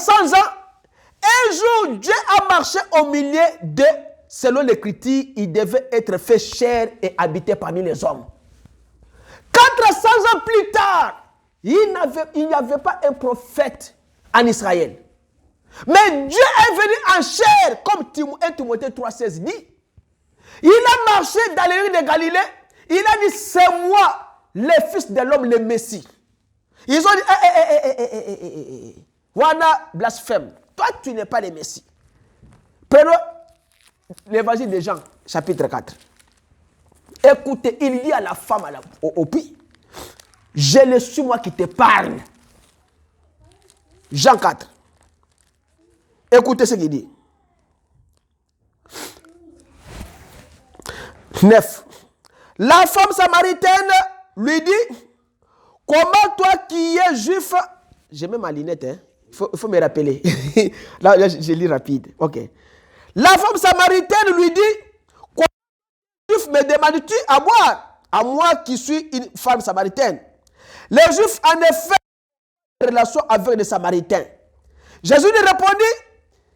400 ans, un jour, Dieu a marché au milieu d'eux. Selon l'Écriture, il devait être fait chair et habiter parmi les hommes. 400 ans plus tard, il n'y avait pas un prophète en Israël. Mais Dieu est venu en chair, comme 1 Timothée 3,16 dit. Il a marché dans les rues de Galilée. Il a dit, c'est moi, le fils de l'homme, le Messie. Ils ont dit, Wana blasphème. Toi, tu n'es pas le Messie. Prenons l'évangile de Jean, chapitre 4. Écoutez, il dit à la femme au puits, je le suis moi qui te parle. Jean 4. Écoutez ce qu'il dit. 9. La femme samaritaine lui dit, comment toi qui es juif, j'ai même ma lunette, hein? Il faut me rappeler. là, je lis rapide. Ok. La femme samaritaine lui dit, comment juif me demandes-tu à boire? À moi qui suis une femme samaritaine. Les juifs en effet ont une relation avec les samaritains. Jésus lui répondit,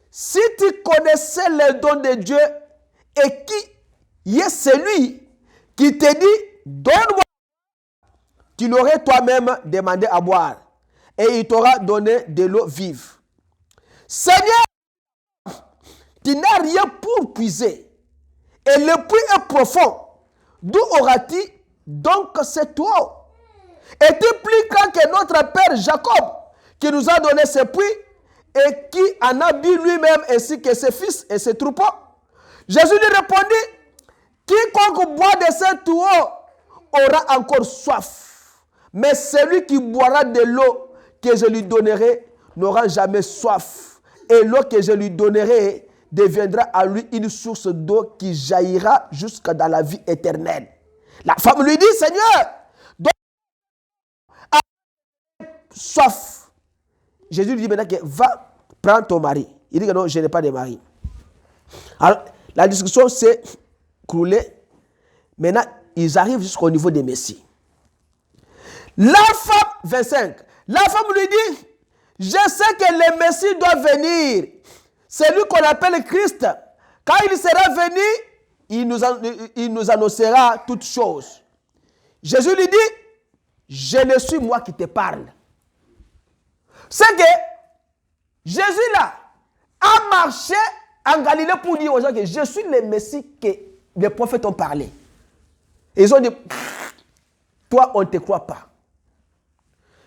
si tu connaissais les dons de Dieu et qui est celui qui te dit, donne-moi, tu l'aurais toi-même demandé à boire et il t'aura donné de l'eau vive. Seigneur, tu n'as rien pour puiser et le puits est profond. D'où auras-tu donc cette eau? Es-tu plus grand que notre père Jacob qui nous a donné ce puits et qui en a bu lui-même ainsi que ses fils et ses troupeaux? Jésus lui répondit, quiconque boit de cette eau aura encore soif. Mais celui qui boira de l'eau que je lui donnerai n'aura jamais soif. Et l'eau que je lui donnerai deviendra à lui une source d'eau qui jaillira jusqu'à dans la vie éternelle. La femme lui dit, Seigneur, donne soif. Jésus lui dit maintenant que va prendre ton mari. Il dit que non, je n'ai pas de mari. Alors, la discussion s'est coulée. Maintenant, ils arrivent jusqu'au niveau des Messies. La femme, 25, la femme lui dit, je sais que le Messie doit venir. C'est lui qu'on appelle Christ. Quand il sera venu, il nous annoncera toutes choses. Jésus lui dit, je ne suis moi qui te parle. C'est que Jésus là a marché en Galilée pour dire aux gens que je suis le Messie que les prophètes ont parlé. Et ils ont dit, toi on ne te croit pas.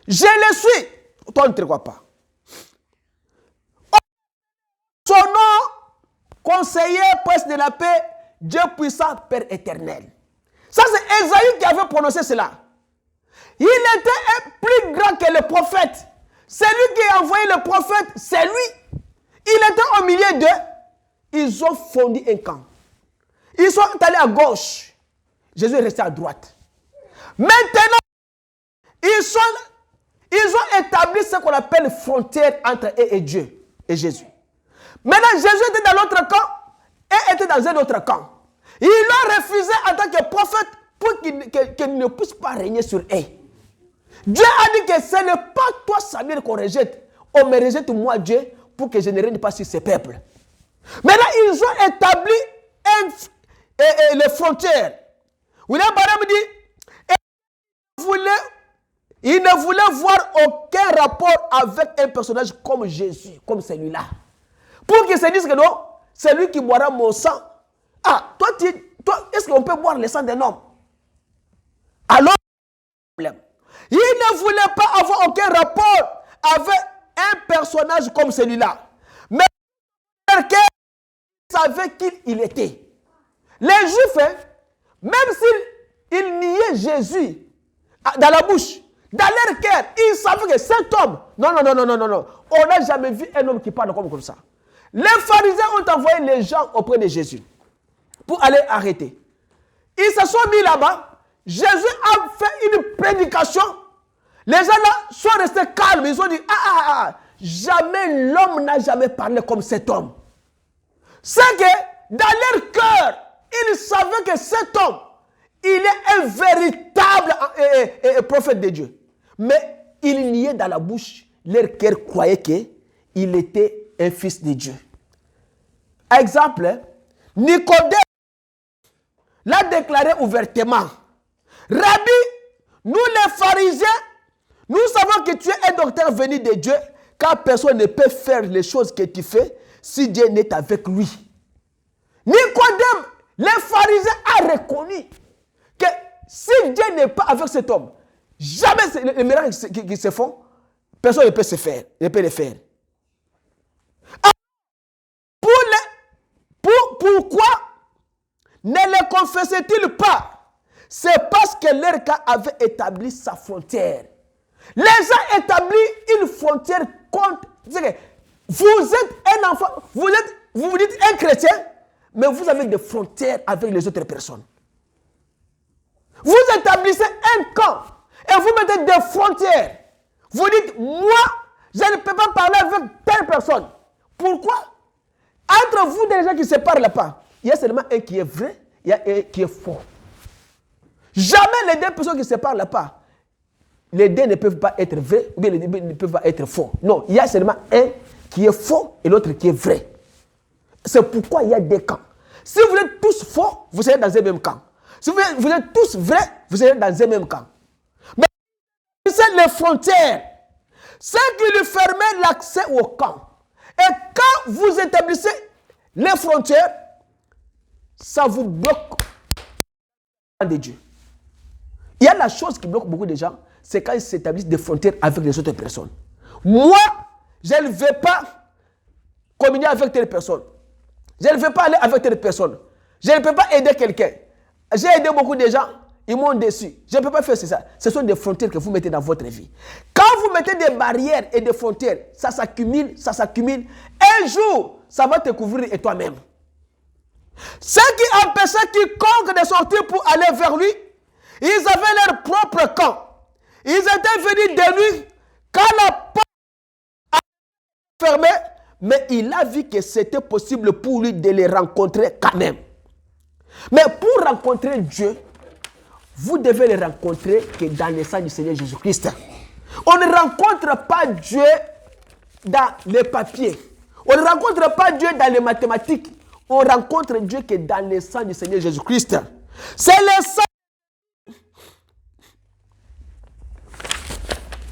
Je le suis, toi on ne te croit pas. Son nom, conseiller, prince de la paix, Dieu puissant, Père éternel. Ça c'est Esaïe qui avait prononcé cela. Il était plus grand que le prophète. C'est lui qui a envoyé le prophète, c'est lui. Il était au milieu d'eux. Ils ont fondé un camp. Ils sont allés à gauche. Jésus est resté à droite. Maintenant, ils ont établi ce qu'on appelle frontière entre eux et Dieu et Jésus. Maintenant, Jésus était dans l'autre camp et était dans un autre camp. Il a refusé en tant que prophète pour qu'il ne puisse pas régner sur eux. Dieu a dit que ce n'est pas toi, Samuel, qu'on rejette. On me rejette, moi, Dieu, pour que je ne règne pas sur ces peuples. Maintenant, ils ont établi les frontières. William Branham dit, il ne voulait voir aucun rapport avec un personnage comme Jésus, comme celui-là. Pour qu'ils se disent que non, c'est lui qui boira mon sang. Ah, toi est-ce qu'on peut boire le sang d'un homme? Alors, il ne voulait pas avoir aucun rapport avec un personnage comme celui-là. Mais quelqu'un savait qui il était. Les Juifs, même s'ils niaient Jésus dans la bouche, dans leur cœur, ils savaient que cet homme, non, on n'a jamais vu un homme qui parle comme ça. Les pharisiens ont envoyé les gens auprès de Jésus pour aller arrêter. Ils se sont mis là-bas. Jésus a fait une prédication. Les gens là sont restés calmes. Ils ont dit, jamais l'homme n'a jamais parlé comme cet homme. C'est que dans leur cœur, ils savaient que cet homme, il est un véritable prophète de Dieu. Mais il niait dans la bouche. Leur cœur croyait qu'il il était un fils de Dieu. Exemple, Nicodème l'a déclaré ouvertement. Rabbi, nous les pharisiens, nous savons que tu es un docteur venu de Dieu, car personne ne peut faire les choses que tu fais si Dieu n'est avec lui. Nicodème, les pharisiens ont reconnu que si Dieu n'est pas avec cet homme, jamais les miracles qui se font, personne ne peut se faire, ne peut les faire. Pourquoi ne les confessait-il pas? C'est parce que leur cas avait établi sa frontière. Les gens établissent une frontière contre. Vous êtes un enfant, vous vous dites un chrétien, mais vous avez des frontières avec les autres personnes. Vous établissez un camp et vous mettez des frontières. Vous dites, moi, je ne peux pas parler avec telle personne. Pourquoi? Entre vous, des gens qui ne se parlent pas, il y a seulement un qui est vrai, il y a un qui est faux. Jamais les deux personnes qui ne se parlent pas, les deux ne peuvent pas être vrais ou bien les deux ne peuvent pas être faux. Non, il y a seulement un qui est faux et l'autre qui est vrai. C'est pourquoi il y a des camps. Si vous êtes tous faux, vous serez dans un même camp. Si vous êtes tous vrais, vous serez dans un même camp. Mais c'est les frontières. C'est qui lui fermait l'accès au camp. Et quand vous établissez les frontières, ça vous bloque de Dieu. Il y a la chose qui bloque beaucoup de gens, c'est quand ils s'établissent des frontières avec les autres personnes. Moi, je ne vais pas communier avec telle personne. Je ne vais pas aller avec telle personne. Je ne peux pas aider quelqu'un. J'ai aidé beaucoup de gens, ils m'ont déçu. Je ne peux pas faire ça. Ce sont des frontières que vous mettez dans votre vie. Quand vous mettez des barrières et des frontières, ça s'accumule, ça s'accumule. Un jour, ça va te couvrir et toi-même. Ce qui empêchait quiconque de sortir pour aller vers lui, ils avaient leur propre camp. Ils étaient venus de lui quand la porte était fermée, mais il a vu que c'était possible pour lui de les rencontrer quand même. Mais pour rencontrer Dieu, vous devez le rencontrer que dans le sang du Seigneur Jésus-Christ. On ne rencontre pas Dieu dans les papiers. On ne rencontre pas Dieu dans les mathématiques. On rencontre Dieu que dans le sang du Seigneur Jésus-Christ. C'est le sang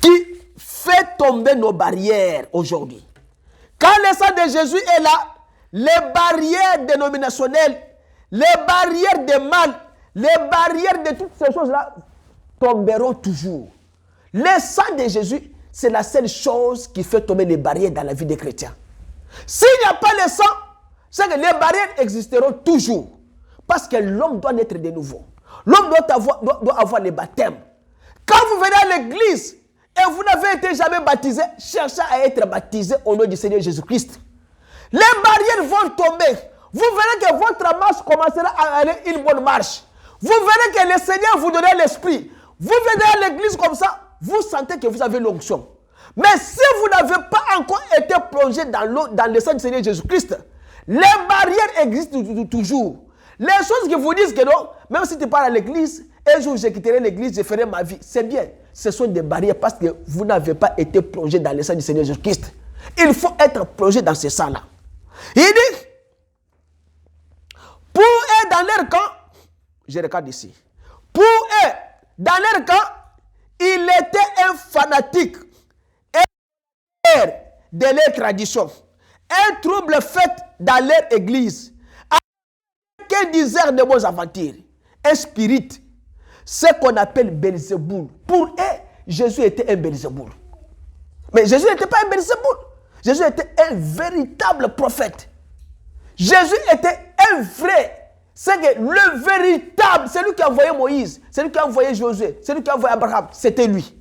qui fait tomber nos barrières aujourd'hui. Quand le sang de Jésus est là, les barrières dénominationnelles, les barrières de mal, les barrières de toutes ces choses-là tomberont toujours. Le sang de Jésus, c'est la seule chose qui fait tomber les barrières dans la vie des chrétiens. S'il n'y a pas le sang, c'est que les barrières existeront toujours. Parce que l'homme doit naître de nouveau. L'homme doit avoir le baptême. Quand vous venez à l'église et vous n'avez été jamais baptisé, cherchez à être baptisé au nom du Seigneur Jésus-Christ. Les barrières vont tomber. Vous verrez que votre marche commencera à aller une bonne marche. Vous verrez que le Seigneur vous donnera l'esprit. Vous venez à l'église comme ça, vous sentez que vous avez l'onction. Mais si vous n'avez pas encore été plongé dans le sang du Seigneur Jésus-Christ, les barrières existent toujours. Les choses qui vous disent que non, même si tu pars à l'église, un jour je quitterai l'église, je ferai ma vie. C'est bien. Ce sont des barrières parce que vous n'avez pas été plongé dans le sang du Seigneur Jésus-Christ. Il faut être plongé dans ce sang-là. Il dit, pour eux dans leur camp, je regarde ici, pour eux dans leur camp, il était un fanatique, un de leur tradition, un trouble fait dans leur église, un diseur de bonnes aventures, un spirit, ce qu'on appelle Belzéboul. Pour eux, Jésus était un Belzéboul. Mais Jésus n'était pas un Belzéboul. Jésus était un véritable prophète. Jésus était un vrai. C'est que le véritable, c'est lui qui a envoyé Moïse, c'est lui qui a envoyé Josué, c'est lui qui a envoyé Abraham, c'était lui.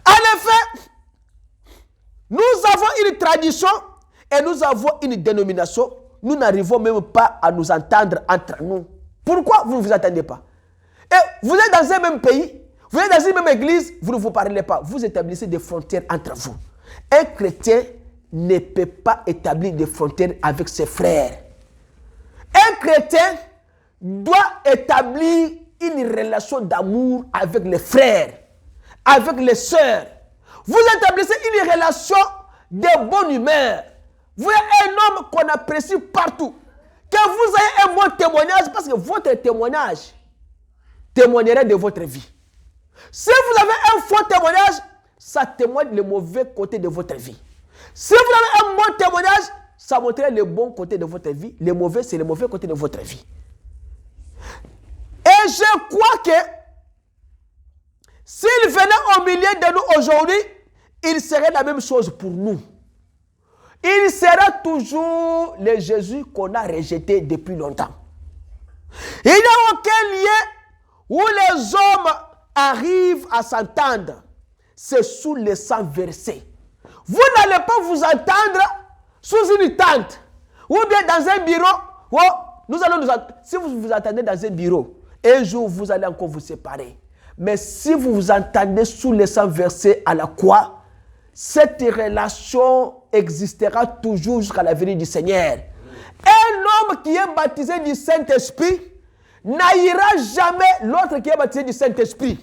En effet, nous avons une tradition et nous avons une dénomination. Nous n'arrivons même pas à nous entendre entre nous. Pourquoi vous ne vous entendez pas? Et vous êtes dans un même pays, vous êtes dans une même église, vous ne vous parlez pas. Vous établissez des frontières entre vous. Un chrétien ne peut pas établir des frontières avec ses frères. Un chrétien doit établir une relation d'amour avec les frères, avec les sœurs. Vous établissez une relation de bonne humeur. Vous êtes un homme qu'on apprécie partout. Que vous ayez un bon témoignage, parce que votre témoignage témoignerait de votre vie. Si vous avez un faux témoignage, ça témoigne le mauvais côté de votre vie. Si vous avez un bon témoignage, ça montrerait le bon côté de votre vie. Le mauvais, c'est le mauvais côté de votre vie. Et je crois que s'il venait au milieu de nous aujourd'hui, il serait la même chose pour nous. Il sera toujours le Jésus qu'on a rejeté depuis longtemps. Il n'y a aucun lieu où les hommes arrivent à s'entendre. C'est sous le sang versé. Vous n'allez pas vous entendre sous une tente ou bien dans un bureau. Oh, nous allons nous entendre. Si vous vous entendez dans un bureau, un jour vous allez encore vous séparer. Mais si vous vous entendez sous le sang versé à la croix, cette relation existera toujours jusqu'à la venue du Seigneur. Un homme qui est baptisé du Saint-Esprit n'haïra jamais l'autre qui est baptisé du Saint-Esprit.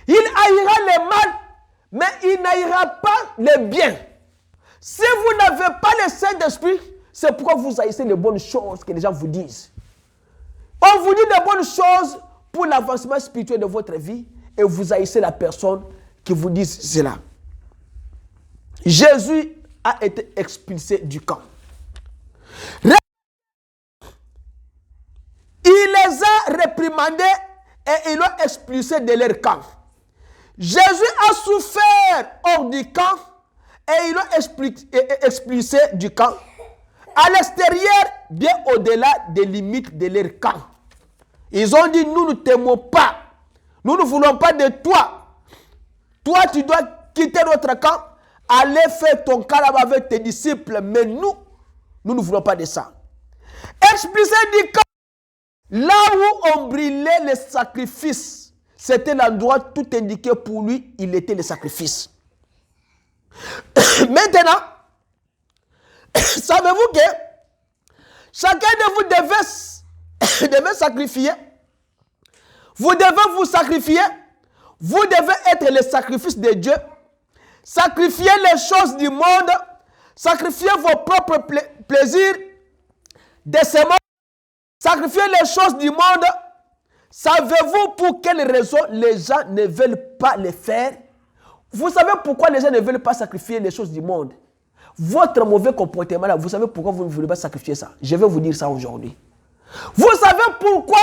Il haïra le mal, mais il n'haïra pas le bien. Si vous n'avez pas le Saint-Esprit, c'est pourquoi vous haïssez les bonnes choses que les gens vous disent. On vous dit de bonnes choses pour l'avancement spirituel de votre vie et vous haïssez la personne qui vous dit cela. Jésus a été expulsé du camp. Il les a réprimandés et ils l'ont expulsé de leur camp. Jésus a souffert hors du camp et ils l'ont expulsé du camp. À l'extérieur, bien au-delà des limites de leur camp. Ils ont dit, nous ne t'aimons pas. Nous ne voulons pas de toi. Toi, tu dois quitter notre camp. Allez faire ton camp là-bas avec tes disciples. Mais nous ne voulons pas de ça. Expulsé du camp. Là où on brûlait les sacrifices, c'était l'endroit tout indiqué pour lui, il était le sacrifice. Maintenant, savez-vous que chacun de vous devait sacrifier. Vous devez vous sacrifier. Vous devez être le sacrifice de Dieu. Sacrifier les choses du monde. Sacrifier vos propres plaisirs de ce monde. Sacrifier les choses du monde. Savez-vous pour quelle raison les gens ne veulent pas le faire? Vous savez pourquoi les gens ne veulent pas sacrifier les choses du monde? Votre mauvais comportement là, vous savez pourquoi vous ne voulez pas sacrifier ça? Je vais vous dire ça aujourd'hui. Vous savez pourquoi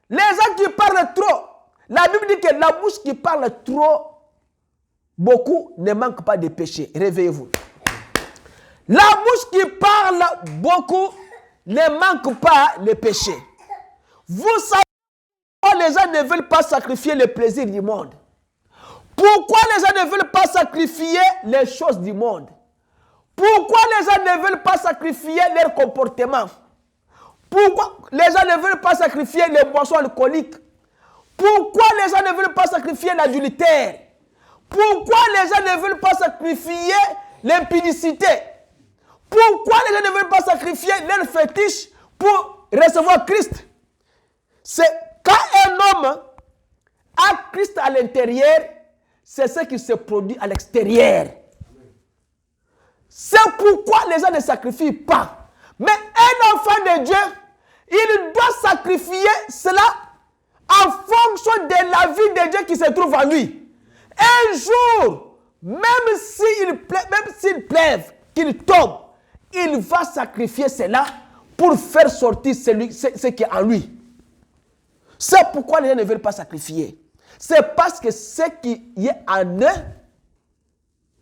les gens qui parlent trop, la Bible dit que la bouche qui parle trop, beaucoup ne manque pas de péché. Réveillez-vous. La bouche qui parle beaucoup ne manque pas le péché. Vous savez pourquoi les gens ne veulent pas sacrifier les plaisirs du monde? Pourquoi les gens ne veulent pas sacrifier les choses du monde? Pourquoi les gens ne veulent pas sacrifier leur comportement? Pourquoi les gens ne veulent pas sacrifier les boissons alcooliques? Pourquoi les gens ne veulent pas sacrifier l'adultère? Pourquoi les gens ne veulent pas sacrifier l'impudicité? Pourquoi les gens ne veulent pas sacrifier leur fétiche pour recevoir Christ? C'est quand un homme a Christ à l'intérieur, c'est ce qui se produit à l'extérieur. C'est pourquoi les gens ne sacrifient pas. Mais un enfant de Dieu, il doit sacrifier cela en fonction de la vie de Dieu qui se trouve en lui. Un jour, même s'il pleuve, qu'il tombe, il va sacrifier cela pour faire sortir ce qui est en lui. C'est pourquoi les gens ne veulent pas sacrifier. C'est parce que ce qui est en eux,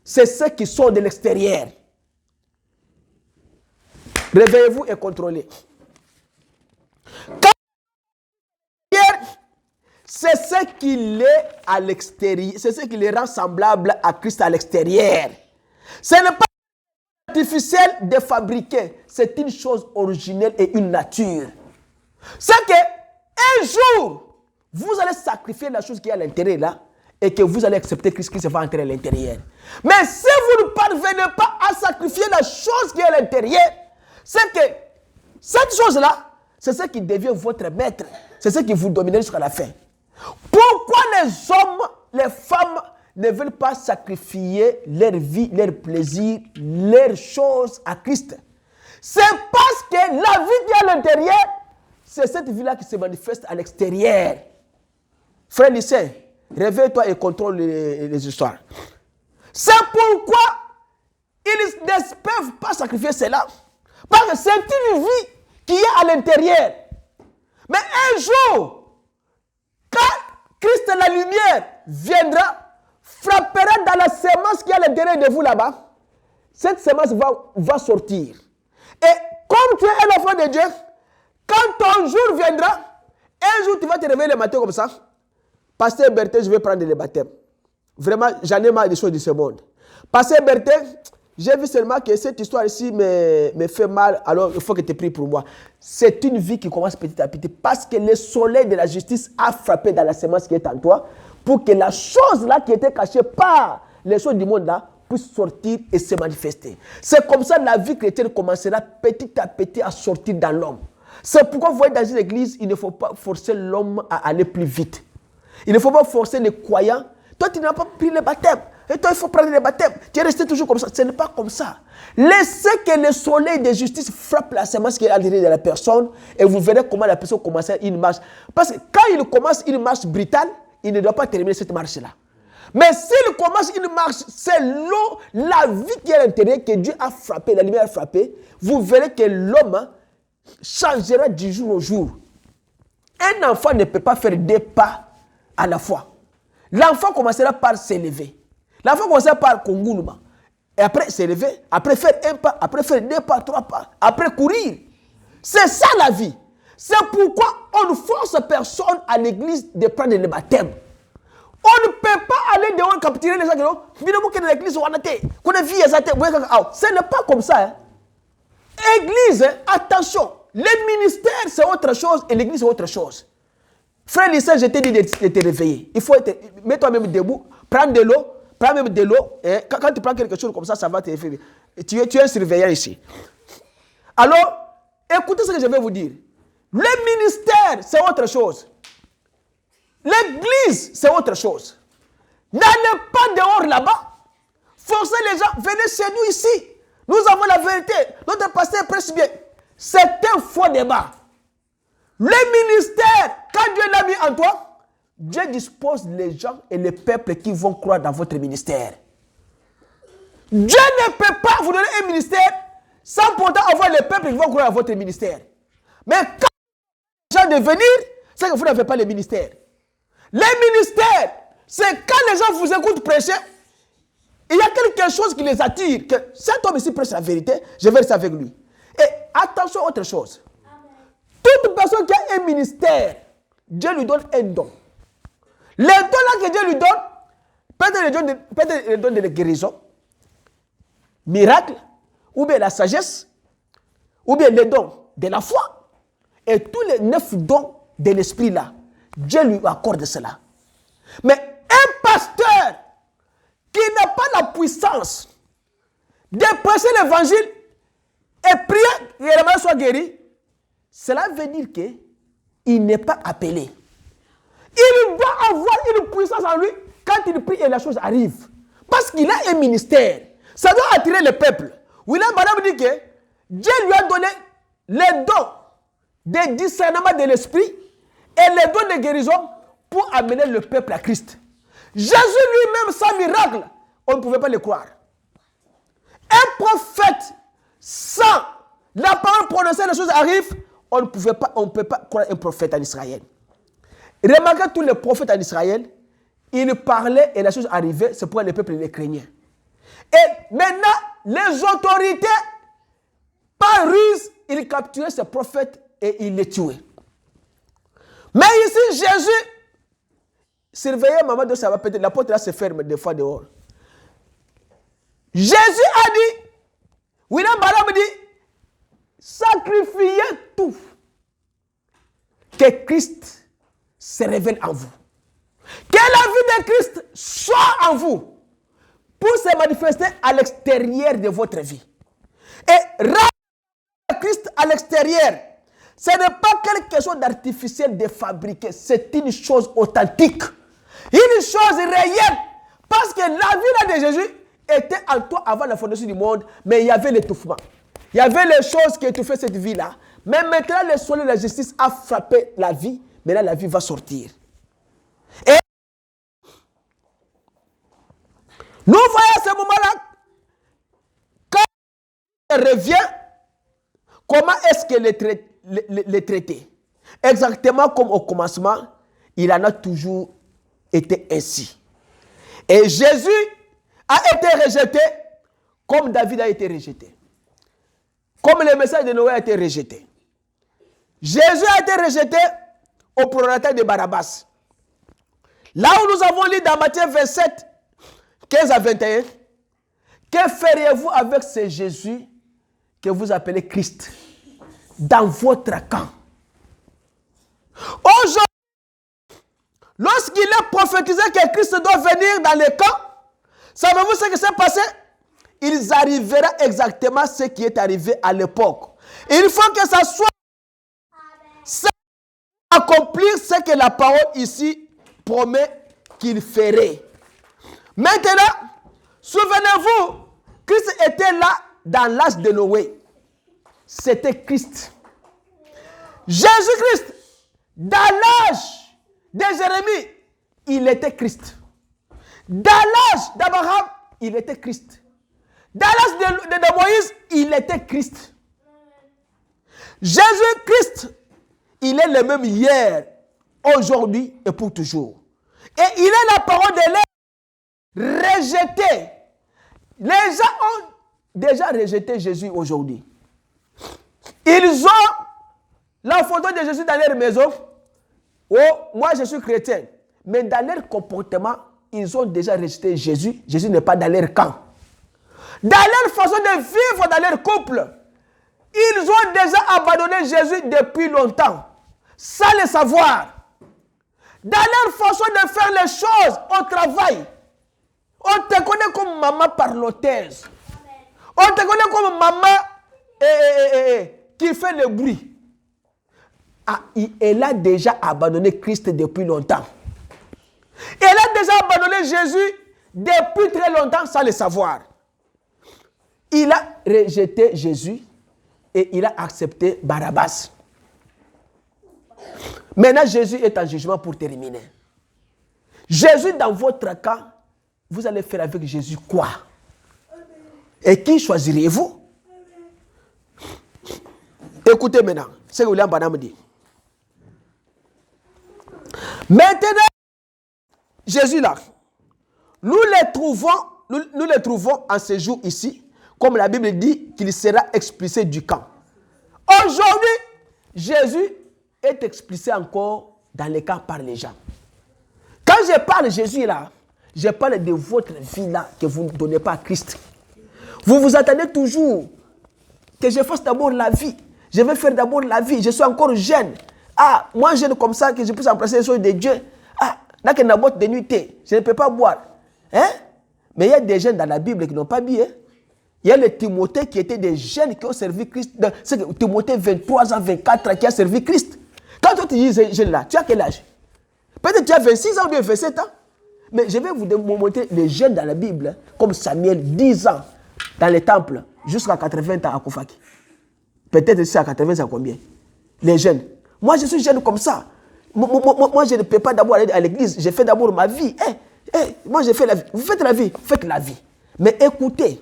c'est ceux qui sont de l'extérieur. Réveillez-vous et contrôlez. C'est ce qui est à l'extérieur, c'est ce qui les rend semblables à Christ à l'extérieur. Ce n'est pas artificiel de fabriquer, c'est une chose originelle et une nature. C'est que un jour, vous allez sacrifier la chose qui est à l'intérieur là, et que vous allez accepter Christ qui se va entrer à l'intérieur. Mais si vous ne parvenez pas à sacrifier la chose qui est à l'intérieur, c'est que cette chose-là, c'est ce qui devient votre maître. C'est ce qui vous domine jusqu'à la fin. Pourquoi les hommes, les femmes ne veulent pas sacrifier leur vie, leur plaisir, leurs choses à Christ. C'est parce que la vie qui est à l'intérieur, c'est cette vie-là qui se manifeste à l'extérieur. Frère lycéen, réveille-toi et contrôle les histoires. C'est pourquoi ils ne peuvent pas sacrifier cela. Parce que c'est une vie qui est à l'intérieur. Mais un jour, quand Christ, la lumière, viendra, frappera dans la sémence qui est à l'intérieur de vous là-bas, cette sémence va sortir. Et comme tu es un enfant de Dieu, quand ton jour viendra, un jour tu vas te réveiller le matin comme ça. Pasteur Berthe, je vais prendre le baptême. Vraiment, j'en ai marre des choses de ce monde. Pasteur Berthe, j'ai vu seulement que cette histoire ici me fait mal, alors il faut que tu pries pour moi. C'est une vie qui commence petit à petit parce que le soleil de la justice a frappé dans la sémence qui est en toi pour que la chose là qui était cachée par les choses du monde là puisse sortir et se manifester. C'est comme ça que la vie chrétienne commencera petit à petit à sortir dans l'homme. C'est pourquoi vous voyez dans une église, il ne faut pas forcer l'homme à aller plus vite. Il ne faut pas forcer les croyants. Toi, tu n'as pas pris le baptême. Et toi, il faut prendre le baptême. Tu es resté toujours comme ça. Ce n'est pas comme ça. Laissez que le soleil de justice frappe la sémence qui est à l'intérieur de la personne et vous verrez comment la personne commence une marche. Parce que quand il commence une marche brutale, il ne doit pas terminer cette marche-là. Mais s'il commence une marche, c'est l'eau, la vie qui est à l'intérieur que Dieu a frappé, la lumière a frappé, vous verrez que l'homme changera du jour au jour. Un enfant ne peut pas faire 2 pas à la fois. L'enfant commencera par s'élever. L'enfant commencera par Kongouluma. Et après s'élever, après faire 1 pas, après faire 2 pas, 3 pas, après courir. C'est ça la vie. C'est pourquoi on ne force personne à l'église de prendre le baptême. On ne peut pas aller dehors capturer les gens qui disent « que l'église ce n'est pas comme ça. Hein. Église, attention, le ministère c'est autre chose et l'église c'est autre chose. Frère lycéen, je t'ai dit de te réveiller. Il faut mets toi-même debout, prends de l'eau, prends même de l'eau. Quand tu prends quelque chose comme ça va te réveiller. Tu es un surveillant ici. Alors, écoutez ce que je vais vous dire. Le ministère, c'est autre chose. L'église, c'est autre chose. N'allez pas dehors là-bas. Forcez les gens, venez chez nous ici. Nous avons la vérité. Notre pasteur prêche bien. C'est un faux débat. Le ministère, quand Dieu l'a mis en toi, Dieu dispose les gens et les peuples qui vont croire dans votre ministère. Dieu ne peut pas vous donner un ministère sans pourtant avoir les peuples qui vont croire dans votre ministère. Mais quand les gens de venir, c'est que vous n'avez pas le ministère. Les ministères, c'est quand les gens vous écoutent prêcher, il y a quelque chose qui les attire. Que cet homme ici prêche la vérité, je vais rester avec lui. Et attention à autre chose. Toute personne qui a un ministère, Dieu lui donne un don. Les dons là que Dieu lui donne, peut-être il donne de la guérison, miracle, ou bien la sagesse, ou bien les dons de la foi. Et tous les 9 dons de l'esprit là, Dieu lui accorde cela. Mais un pasteur qui n'a pas la puissance de prêcher l'évangile et prier que les malades soient guéris, cela veut dire qu'il n'est pas appelé. Il doit avoir une puissance en lui quand il prie et la chose arrive. Parce qu'il a un ministère. Ça doit attirer le peuple. William Branham dit que Dieu lui a donné les dons de discernement de l'esprit et les dons de guérison pour amener le peuple à Christ. Jésus lui-même, sans miracle, on ne pouvait pas le croire. Un prophète, sans la parole prononcée, les choses arrivent, on ne peut pas croire un prophète en Israël. Remarquez tous les prophètes en Israël, ils parlaient et les choses arrivaient, c'est pourquoi le peuple les craignait. Et maintenant, les autorités, par ruse, ils capturaient ces prophètes et ils les tuaient. Mais ici, Jésus surveillait maman de sa peut-être la porte là se ferme des fois dehors. Jésus a dit, William Branham dit, sacrifiez tout. Que Christ se révèle en vous. Que la vie de Christ soit en vous pour se manifester à l'extérieur de votre vie. Et rendre Christ à l'extérieur, ce n'est pas quelque chose d'artificiel, de fabriqué. C'est une chose authentique. Une chose réelle. Parce que la vie là de Jésus était en toi avant la fondation du monde, mais il y avait l'étouffement. Il y avait les choses qui étouffaient cette vie-là. Mais maintenant, le soleil de la justice a frappé la vie. Maintenant, la vie va sortir. Et nous voyons à ce moment-là, quand il revient, comment est-ce que le traiter? Exactement comme au commencement, il en a toujours été ainsi. Et Jésus a été rejeté comme David a été rejeté. Comme le message de Noé a été rejeté. Jésus a été rejeté au prorata de Barabbas. Là où nous avons lu dans Matthieu 27, 15 à 21, que feriez-vous avec ce Jésus que vous appelez Christ dans votre camp? Aujourd'hui, lorsqu'il est prophétisé que Christ doit venir dans les camps, savez-vous ce qui s'est passé? Ils arriveront exactement ce qui est arrivé à l'époque. Il faut que ça soit accomplir ce que la parole ici promet qu'il ferait. Maintenant, souvenez-vous, Christ était là dans l'âge de Noé. C'était Christ. Jésus-Christ, dans l'âge de Jérémie, il était Christ. Dans l'âge d'Abraham, il était Christ. Dans l'âge de Moïse, il était Christ. Jésus-Christ, il est le même hier, aujourd'hui et pour toujours. Et il est la parole de l'homme rejetée. Les gens ont déjà rejeté Jésus aujourd'hui. Ils ont la photo de Jésus dans leur maison. Oh, moi je suis chrétien. Mais dans leur comportement, ils ont déjà rejeté Jésus. Jésus n'est pas dans leur camp. Dans leur façon de vivre dans leur couple, ils ont déjà abandonné Jésus depuis longtemps, sans le savoir. Dans leur façon de faire les choses au travail, on te connaît comme maman parloteuse. On te connaît comme maman qui fait le bruit. Ah, elle a déjà abandonné Christ depuis longtemps. Elle a déjà abandonné Jésus depuis très longtemps sans le savoir. Il a rejeté Jésus et il a accepté Barabbas. Maintenant, Jésus est en jugement pour terminer. Jésus, dans votre cas, vous allez faire avec Jésus quoi? Et qui choisiriez-vous? Écoutez maintenant ce que William Branham dit. Maintenant, Jésus là, nous le trouvons en ce jour ici, comme la Bible dit qu'il sera expulsé du camp. Aujourd'hui, Jésus est expulsé encore dans les camps par les gens. Quand je parle de Jésus là, je parle de votre vie là que vous ne donnez pas à Christ. Vous vous attendez toujours que je fasse d'abord la vie. Je vais faire d'abord la vie. Je suis encore jeune. Ah, moi jeune comme ça que je puisse embrasser les choses de Dieu. Ah, là que la boîte de nuit, je ne peux pas boire. Hein? Mais il y a des jeunes dans la Bible qui n'ont pas bu. Hein? Il y a les Timothée qui étaient des jeunes qui ont servi Christ. C'est Timothée 23 ans, 24 ans qui a servi Christ. Quand toi tu dis jeune là, tu as quel âge? Peut-être que tu as 26 ans ou bien 27 ans. Mais je vais vous montrer les jeunes dans la Bible, comme Samuel, 10 ans dans les temples, jusqu'à 80 ans à Koufaki. Peut-être c'est à 80 ans combien? Les jeunes. Moi je suis jeune comme ça. Moi je ne peux pas d'abord aller à l'église. Je fais d'abord ma vie. Moi je fais la vie. Vous faites la vie, faites la vie. Mais écoutez,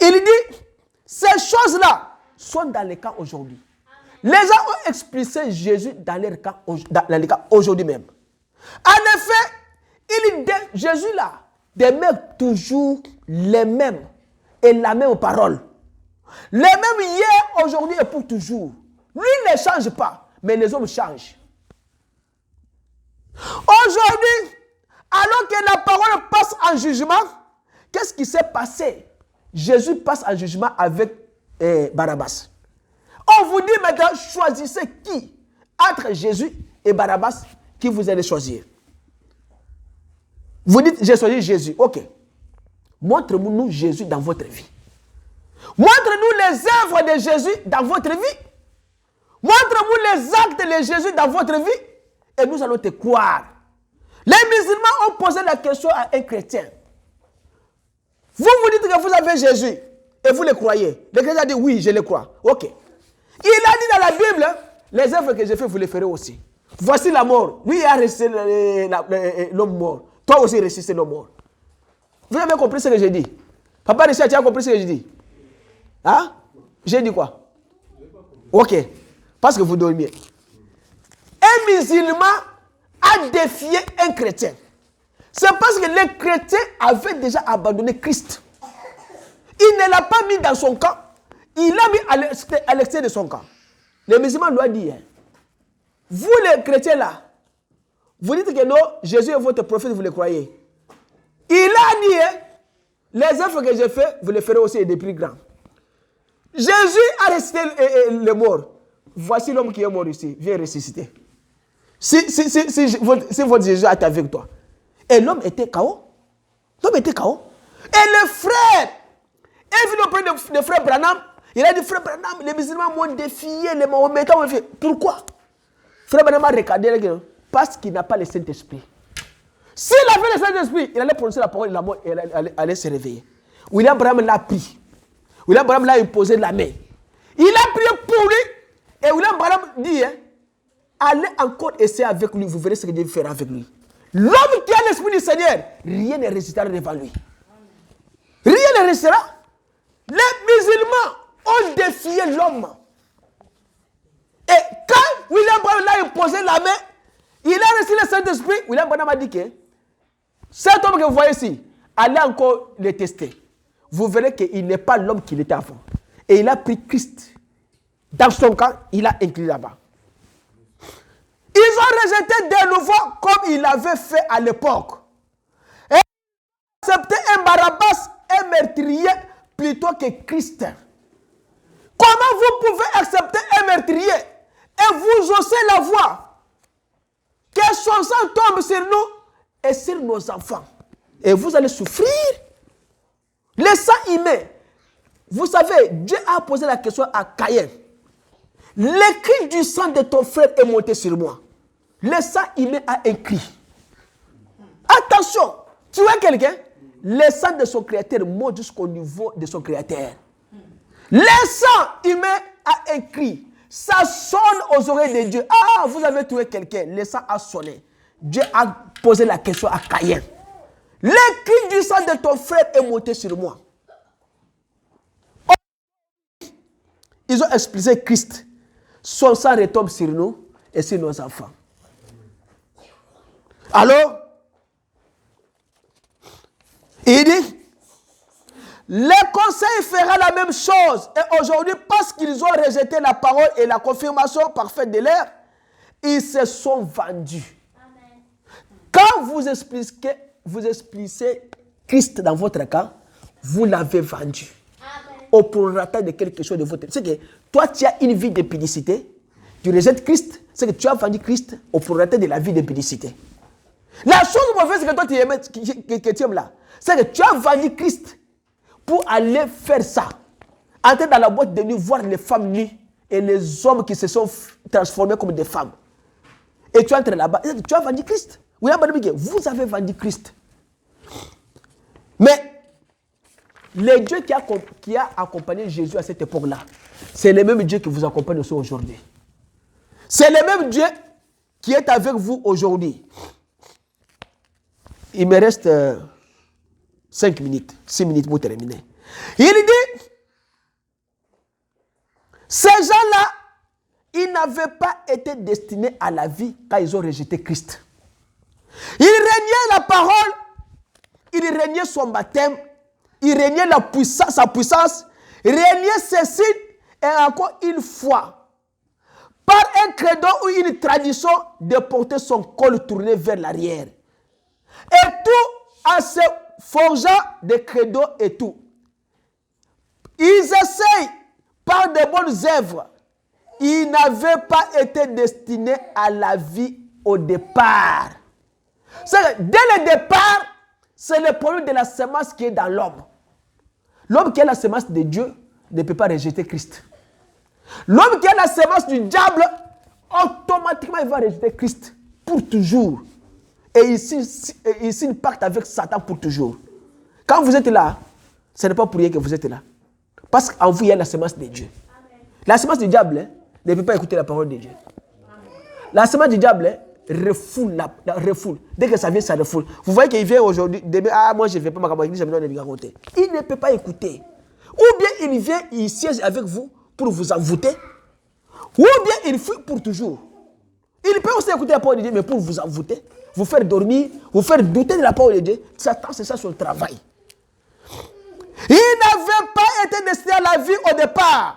il dit, ces choses-là sont dans les camps aujourd'hui. Les gens ont expulsé Jésus dans les camps aujourd'hui même. En effet, Jésus là demeure toujours les mêmes et la même parole. Les mêmes hier, aujourd'hui et pour toujours. Lui ne change pas, mais les hommes changent. Aujourd'hui, alors que la parole passe en jugement, qu'est-ce qui s'est passé? Jésus passe en jugement avec Barabbas. On vous dit maintenant, choisissez qui? Entre Jésus et Barabbas, qui vous allez choisir? Vous dites, j'ai choisi Jésus. Ok. Montre-nous Jésus dans votre vie. Montre-nous les œuvres de Jésus dans votre vie. Montre-nous les actes de Jésus dans votre vie. Et nous allons te croire. Les musulmans ont posé la question à un chrétien. Vous vous dites que vous avez Jésus et vous le croyez. Le chrétien dit oui, je le crois. Ok. Il a dit dans la Bible, les œuvres que j'ai faites, vous les ferez aussi. Voici la mort. Lui, il a ressuscité l'homme mort. Toi aussi, ressuscité l'homme mort. Vous avez compris ce que j'ai dit? Papa Richard, tu as compris ce que j'ai dit? Hein? J'ai dit quoi? Ok. Parce que vous dormiez. Un musulman a défié un chrétien. C'est parce que le chrétien avait déjà abandonné Christ. Il ne l'a pas mis dans son camp. Il l'a mis à l'extérieur de son camp. Le musulman lui a dit, vous les chrétiens là, vous dites que non, Jésus est votre prophète, vous le croyez. Il a dit, les œuvres que j'ai fait, vous les ferez aussi et des plus grands. Jésus a ressuscité les morts. Voici l'homme qui est mort ici, viens ressusciter. Si votre Jésus est avec toi. Et l'homme était KO. L'homme était KO. Et le frère est venu auprès de frère Branham. Il a dit, frère Branham, les musulmans m'ont défié, les mahométans m'ont défié. Pourquoi? Frère Branham a regardé, parce qu'il n'a pas le Saint-Esprit. S'il avait le Saint-Esprit, il allait prononcer la parole de la mort et il allait se réveiller. William Branham l'a pris. William Branham l'a imposé la main. Il a prié pour lui. Et William Branham dit, allez encore essayer avec lui, vous verrez ce que Dieu fera avec lui. L'homme qui a l'esprit du Seigneur, rien ne résistera devant lui. Rien ne résistera. Les musulmans ont défié l'homme. Et quand William Branham l'a imposé la main, il a reçu le Saint-Esprit. William Branham a dit que cet homme que vous voyez ici, allez encore le tester. Vous verrez qu'il n'est pas l'homme qu'il était avant. Et il a pris Christ. Dans son camp, il a inclus là-bas. Ils ont rejeté de nouveau comme il avait fait à l'époque. Et accepté un Barabbas, un meurtrier, plutôt que Christ. Comment vous pouvez accepter un meurtrier et vous osez la voix? Que son sang tombe sur nous et sur nos enfants. Et vous allez souffrir. Le sang humain. Vous savez, Dieu a posé la question à Caïn. Le cri du sang de ton frère est monté sur moi. Le sang humain a un cri. Attention, tu vois quelqu'un? Le sang de son créateur monte jusqu'au niveau de son créateur. Le sang humain a un cri. Ça sonne aux oreilles de Dieu. Ah, vous avez tué quelqu'un. Le sang a sonné. Dieu a posé la question à Caïn. Le cri du sang de ton frère est monté sur moi. Ils ont expulsé Christ. Son sang retombe sur nous et sur nos enfants. Alors, il dit, le conseil fera la même chose. Et aujourd'hui, parce qu'ils ont rejeté la parole et la confirmation parfaite de l'air, ils se sont vendus. Amen. Quand vous expliquez Christ dans votre cas, vous l'avez vendu. Amen. Au prorata de quelque chose de votre... C'est que toi, tu as une vie d'impudicité, tu rejettes Christ, c'est que tu as vendu Christ au prorata de la vie d'impudicité. La chose mauvaise que toi tu aimes là, c'est que tu as vendu Christ pour aller faire ça. Entrer dans la boîte de nuit, voir les femmes nues et les hommes qui se sont transformés comme des femmes. Et tu entres là-bas, tu as vendu Christ. Oui, vous avez vendu Christ. Mais le Dieu qui a accompagné Jésus à cette époque-là, c'est le même Dieu qui vous accompagne aussi aujourd'hui. C'est le même Dieu qui est avec vous aujourd'hui. Il me reste 5 minutes, 6 minutes pour terminer. Il dit, ces gens-là, ils n'avaient pas été destinés à la vie quand ils ont rejeté Christ. Ils régnaient la parole, ils régnaient son baptême, ils régnaient sa puissance, ils régnaient ses signes, et encore une fois, par un credo ou une tradition de porter son col tourné vers l'arrière. Et tout en se forgeant des credos et tout. Ils essayent par de bonnes œuvres. Ils n'avaient pas été destinés à la vie au départ. Dès le départ, c'est le produit de la semence qui est dans l'homme. L'homme qui a la semence de Dieu ne peut pas rejeter Christ. L'homme qui a la semence du diable, automatiquement il va rejeter Christ pour toujours. Et il signe pacte avec Satan pour toujours. Quand vous êtes là, ce n'est pas pour rien que vous êtes là. Parce qu'en vous, il y a la semence de Dieu. La semence du diable ne peut pas écouter la parole de Dieu. La semence du diable refoule. Dès que ça vient, ça refoule. Vous voyez qu'il vient aujourd'hui, demain, moi je ne vais pas ma église, je vais me raconter. Il ne peut pas écouter. Ou bien il vient, il siège avec vous pour vous envoûter. Ou bien il fuit pour toujours. Il peut aussi écouter la parole de Dieu, mais pour vous envoûter, vous faire dormir, vous faire douter de la parole de Dieu. Satan, c'est ça son travail. Il n'avait pas été destiné à la vie au départ.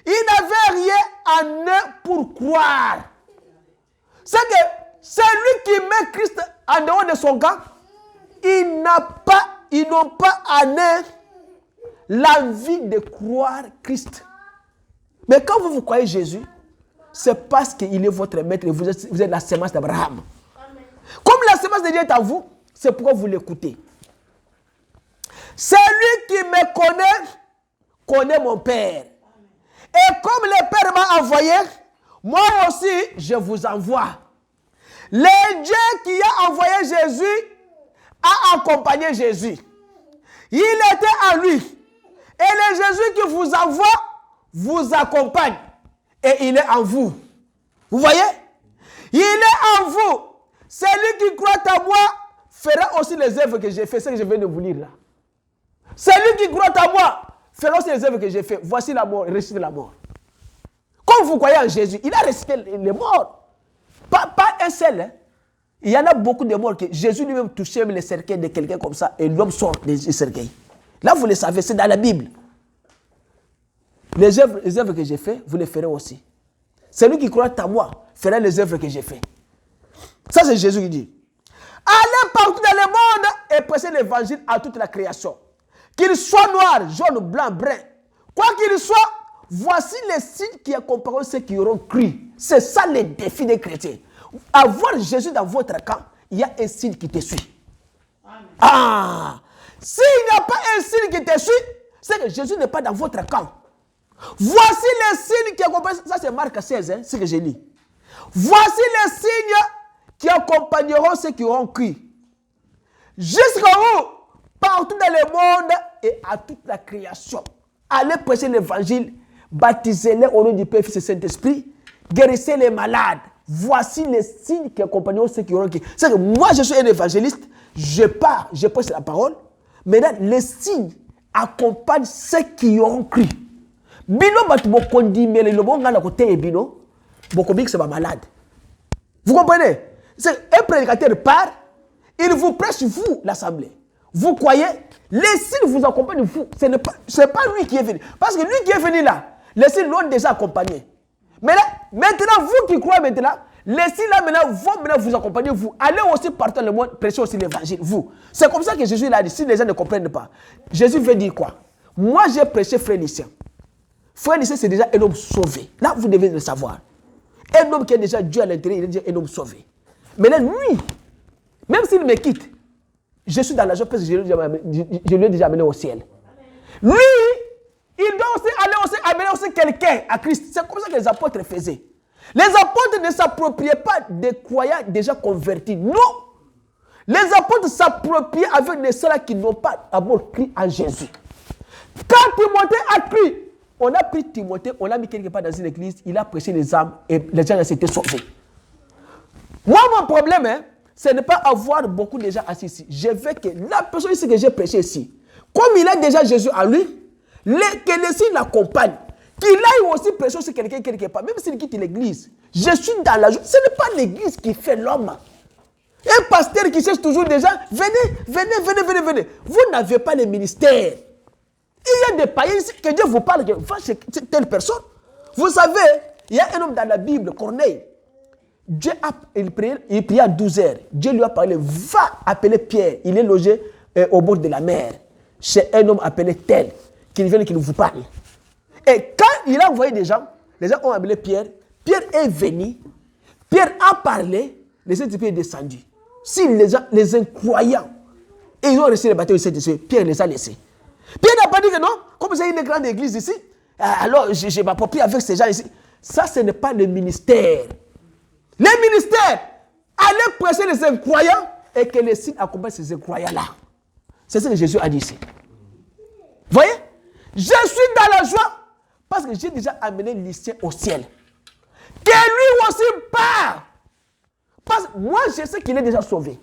Il n'avait rien en eux pour croire. C'est que celui qui met Christ en dehors de son camp, ils n'ont pas en eux l'envie de croire Christ. Mais quand vous croyez Jésus, c'est parce qu'il est votre maître et vous êtes la semence d'Abraham. Comme la semence de Dieu est en vous, c'est pourquoi vous l'écoutez. Celui qui me connaît mon Père. Et comme le Père m'a envoyé, moi aussi, je vous envoie. Le Dieu qui a envoyé Jésus a accompagné Jésus. Il était en lui. Et le Jésus qui vous envoie vous accompagne. Et il est en vous. Vous voyez? Il est en vous. Celui qui croit en moi fera aussi les œuvres que j'ai fait. C'est ce que je viens de vous lire là. Celui qui croit en moi fera aussi les œuvres que j'ai fait. Voici la mort, ressuscité la mort. Comme vous croyez en Jésus, il a ressuscité les morts. Pas un seul. Hein. Il y en a beaucoup de morts que Jésus lui-même touchait le cercueil de quelqu'un comme ça et l'homme sort des cercueils. Là, vous le savez, c'est dans la Bible. Les œuvres que j'ai faites, vous les ferez aussi. Celui qui croit en moi fera les œuvres que j'ai faites. Ça, c'est Jésus qui dit. Allez partout dans le monde et prêchez l'évangile à toute la création. Qu'il soit noir, jaune, blanc, brun. Quoi qu'il soit, voici les signes qui accompagneront ceux qui auront cru. C'est ça le défi des chrétiens. Avoir Jésus dans votre camp, il y a un signe qui te suit. Amen. Ah! S'il n'y a pas un signe qui te suit, c'est que Jésus n'est pas dans votre camp. Voici les signes qui accompagneront. Ça, c'est Marc 16, hein, ce que j'ai lu. Voici les signes qui accompagneront ceux qui auront cru. Jusqu'à où? Partout dans le monde et à toute la création. Allez prêcher l'évangile, baptisez-les au nom du Père, Fils et Saint-Esprit, guérissez les malades. Voici les signes qui accompagneront ceux qui auront cru. C'est que moi, je suis un évangéliste, je pars, je prêche la parole. Maintenant, les signes accompagnent ceux qui auront cru. Bino batu bokondi mele lo bonga na côté bino, bokobik c'est pas malade. Vous comprenez? C'est un prédicateur part, il vous prêche vous l'assemblée. Vous croyez? Les signes vous accompagnent vous. Ce n'est pas lui qui est venu. Parce que lui qui est venu là, les signes l'ont déjà accompagné. Mais là, maintenant, vous qui croyez maintenant, les signes là maintenant vont vous accompagner vous. Allez aussi partout dans le monde, prêchez aussi l'évangile, vous. C'est comme ça que Jésus l'a dit, si les gens ne comprennent pas. Jésus veut dire quoi? Moi j'ai prêché frère Lucien. Frère Lucien c'est déjà un homme sauvé. Là vous devez le savoir. Un homme qui a déjà Dieu à l'intérieur, il est déjà un homme sauvé. Mais là lui, même s'il me quitte, je suis dans la joie parce que je lui ai déjà amené au ciel. Lui, il doit aussi amener aussi quelqu'un à Christ. C'est comme ça que les apôtres faisaient. Les apôtres ne s'appropriaient pas des croyants déjà convertis. Non. Les apôtres s'appropriaient avec des ceux qui n'ont pas d'abord cru en Jésus. Quand Timothée a cru, on a pris Timothée, on l'a mis quelque part dans une église, il a prêché les âmes et les gens s'étaient sauvés. Moi, mon problème, hein, ce n'est pas avoir beaucoup de gens assis ici. Je veux que la personne ici que j'ai prêché ici, comme il a déjà Jésus à lui, que les signes l'accompagnent. Qu'il aille aussi prêcher sur quelqu'un quelque part, même s'il quitte l'église. Je suis dans la joie. Ce n'est pas l'église qui fait l'homme. Un pasteur qui cherche toujours des gens, venez. Vous n'avez pas le ministère. Il y a des païens ici que Dieu vous parle, va chez telle personne. Vous savez, il y a un homme dans la Bible, Corneille. Il priait à 12 heures. Dieu lui a parlé, va appeler Pierre. Il est logé au bord de la mer, chez un homme appelé tel, qu'il vienne qu'il vous parle. Et quand il a envoyé des gens, les gens ont appelé Pierre. Pierre est venu. Pierre a parlé. Le Saint-Esprit est descendu. Si les gens, les incroyants, et ils ont reçu le baptême du Saint-Esprit, Pierre les a laissés. Pierre n'a pas dit que non, comme c'est une grande église ici, alors je m'approprie avec ces gens ici. Ça, ce n'est pas le ministère. Le ministère, allez prêcher les incroyants et que les signes accompagnent ces incroyants-là. C'est ce que Jésus a dit ici. Voyez? Je suis dans la joie parce que j'ai déjà amené l'Israël au ciel. Que lui aussi part. Parce que moi, je sais qu'il est déjà sauvé.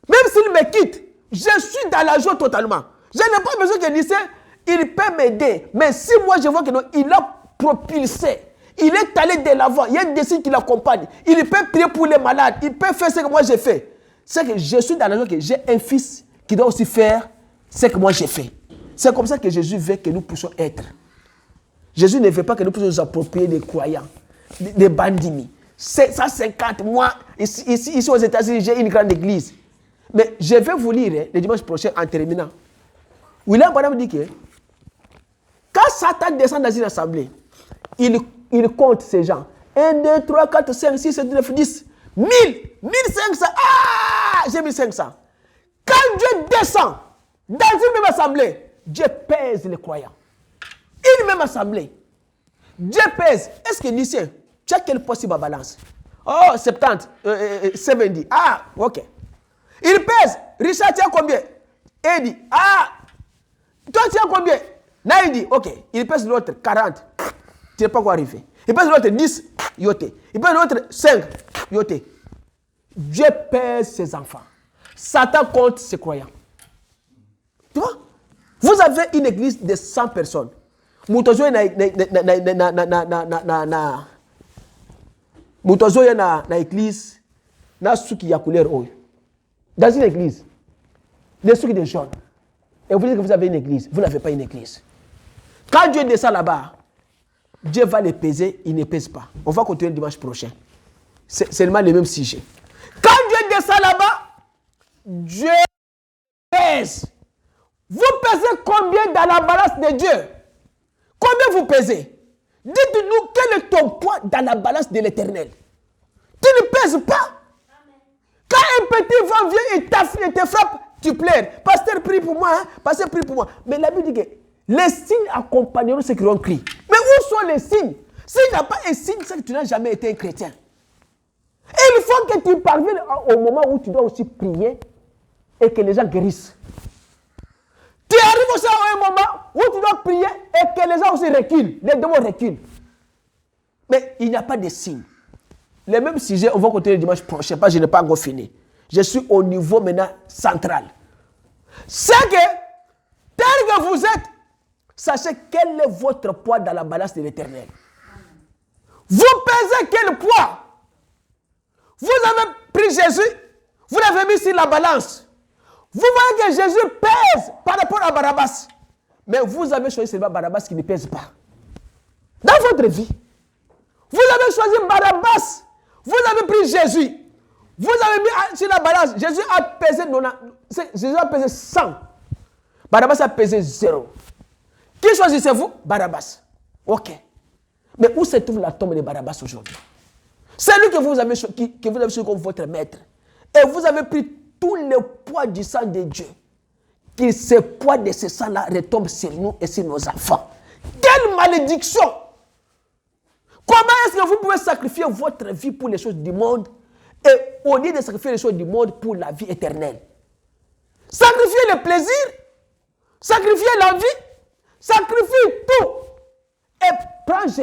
Même s'il me quitte, je suis dans la joie totalement. Je n'ai pas besoin que l'Israël, il peut m'aider. Mais si moi je vois que non, il a propulsé, il est allé de l'avant, il y a des signes qui l'accompagnent, il peut prier pour les malades, il peut faire ce que moi j'ai fait. C'est que je suis dans la joie que j'ai un fils qui doit aussi faire ce que moi j'ai fait. C'est comme ça que Jésus veut que nous puissions être. Jésus ne veut pas que nous puissions nous approprier des croyants, des bandits. 150 mois, ici aux États-Unis, j'ai une grande église. Mais je vais vous lire le dimanche prochain en terminant. William Branham dit que quand Satan descend dans une assemblée, il compte ces gens. 1, 2, 3, 4, 5, 6, 7, 9, 10, 1000, 1500. Ah, j'ai 1500. Quand Dieu descend dans une même assemblée, Dieu pèse les croyants. Une même assemblée. Dieu pèse. Est-ce que Lucien, tu as quel poids sur ma balance? Oh, 70, 70. Ah, ok. Il pèse. Richard, tu as combien? Eddie. Ah, toi, tu as combien? Naïdi. Ok. Il pèse l'autre 40. Tu n'es pas encore arrivé. Il pèse l'autre 10. Yoté. Il pèse l'autre 5. Yoté. Dieu pèse ses enfants. Satan compte ses croyants. Tu vois? Vous avez une église de 100 personnes. Mutozo na église na suki ya couleur oyo. Dans une église, les suki des jaunes. Et vous dites que vous avez une église, vous n'avez pas une église. Quand Dieu descend là-bas, Dieu va les peser, il ne pèse pas. On va continuer le dimanche prochain. C'est seulement le même sujet. Quand Dieu descend là-bas, Dieu pèse. Vous pesez combien dans la balance de Dieu? Combien vous pesez? Dites-nous quel est ton poids dans la balance de l'Éternel. Tu ne pèses pas. Quand un petit vent vient et te frappe, tu pleures. Pasteur, prie pour moi. Hein? Pasteur, prie pour moi. Mais la Bible dit que les signes accompagneront ceux qui ont crié. Mais où sont les signes? S'il n'y a pas un signe, c'est que tu n'as jamais été un chrétien. Et il faut que tu parviennes au moment où tu dois aussi prier et que les gens guérissent. Tu arrives aussi à un moment où tu dois prier et que les gens aussi reculent. Les démons reculent. Mais il n'y a pas de signe. Les mêmes sujets, on va continuer le dimanche prochain parce que je n'ai pas encore fini. Je suis au niveau maintenant central. C'est que, tel que vous êtes, sachez quel est votre poids dans la balance de l'Éternel. Vous pesez quel poids? Vous avez pris Jésus, vous l'avez mis sur la balance. Vous voyez que Jésus pèse par rapport à Barabbas. Mais vous avez choisi seulement Barabbas qui ne pèse pas. Dans votre vie, vous avez choisi Barabbas. Vous avez pris Jésus. Vous avez mis sur la balance. Jésus a pesé 100. Barabbas a pesé 0. Qui choisissez-vous? Barabbas. Ok. Mais où se trouve la tombe de Barabbas aujourd'hui? C'est lui que vous avez choisi comme votre maître. Et vous avez pris tout le poids du sang de Dieu. Que ce poids de ce sang-là retombe sur nous et sur nos enfants. Quelle malédiction! Comment est-ce que vous pouvez sacrifier votre vie pour les choses du monde et au lieu de sacrifier les choses du monde pour la vie éternelle? Sacrifier le plaisir, sacrifier la vie, sacrifier tout et prends Jésus.